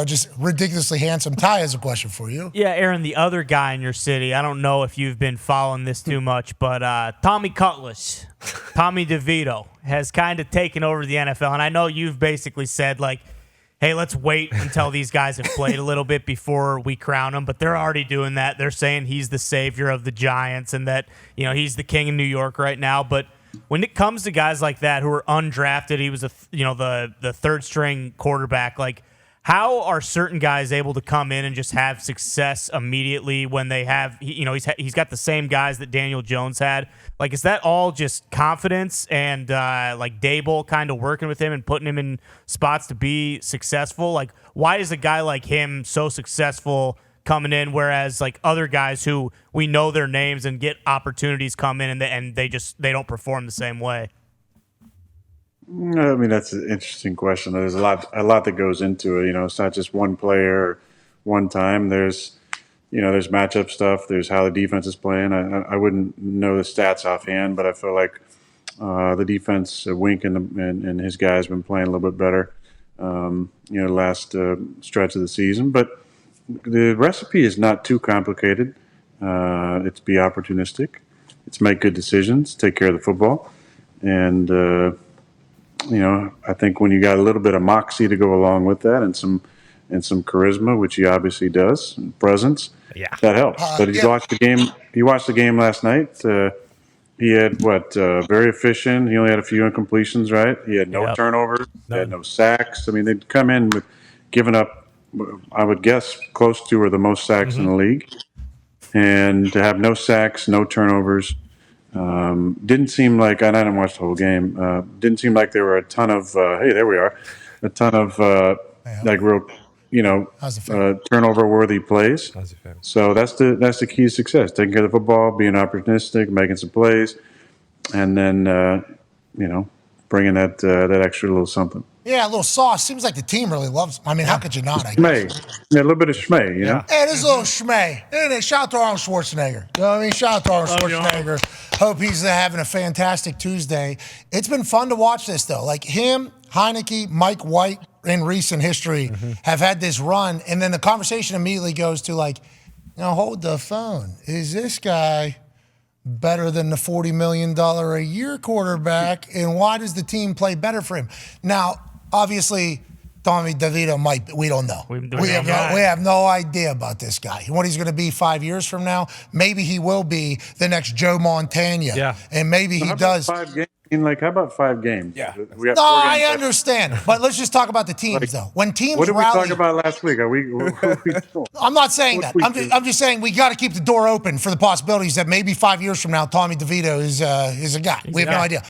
just ridiculously handsome. Ty has a question for you. Yeah, Aaron, the other guy in your city, I don't know if you've been following this too much, but Tommy CUTLETS, Tommy DeVito, has kind of taken over the NFL. And I know you've basically said, like, hey, let's wait until these guys have played a little bit before we crown them. But they're already doing that. They're saying he's the savior of the Giants and that, he's the king in New York right now. But when it comes to guys like that who are undrafted, he was the third string quarterback, like, how are certain guys able to come in and just have success immediately when they have, he's got the same guys that Daniel Jones had? Like, is that all just confidence and like Dable kind of working with him and putting him in spots to be successful? Like, why is a guy like him so successful coming in, whereas like other guys who we know their names and get opportunities come in and they don't perform the same way? I mean, that's an interesting question. There's a lot that goes into it. It's not just one player or one time. There's matchup stuff. There's how the defense is playing. I wouldn't know the stats offhand, but I feel like the defense, Wink and his guys, been playing a little bit better. The last stretch of the season, but the recipe is not too complicated. It's be opportunistic. It's make good decisions. Take care of the football, and. I think when you got a little bit of moxie to go along with that and some charisma, which he obviously does, and presence, that helps. But you watched the game last night. He had very efficient. He only had a few incompletions, right? He had no turnovers. He had no sacks. I mean, they'd come in with giving up, I would guess, close to or the most sacks in the league. And to have no sacks, no turnovers, didn't seem like, and I didn't watch the whole game, didn't seem like there were a ton of, a ton of like real, turnover-worthy plays. So that's the key to success, taking care of the football, being opportunistic, making some plays, and then, bringing that extra little something. Yeah, a little sauce. Seems like the team really loves him. I mean, how could you not? Schmay. Yeah, a little bit of schmay, Yeah, it is a little schmay. Shout out to Arnold Schwarzenegger. You know what I mean? Shout out to Arnold Schwarzenegger. Hope he's having a fantastic Tuesday. It's been fun to watch this, though. Like him, Heineke, Mike White in recent history have had this run, and then the conversation immediately goes to like, hold the phone. Is this guy better than the $40 million a year quarterback, and why does the team play better for him? Now, obviously, Tommy DeVito we don't know. We have no idea about this guy. What he's going to be 5 years from now. Maybe he will be the next Joe Montana. Yeah. And maybe he does. 5 games? How about 5 games? Yeah. I understand. But let's just talk about the teams, though. When teams what did rally, we talk about last week? I'm not saying that. I'm just saying we got to keep the door open for the possibilities that maybe 5 years from now, Tommy DeVito is a guy. We have no idea.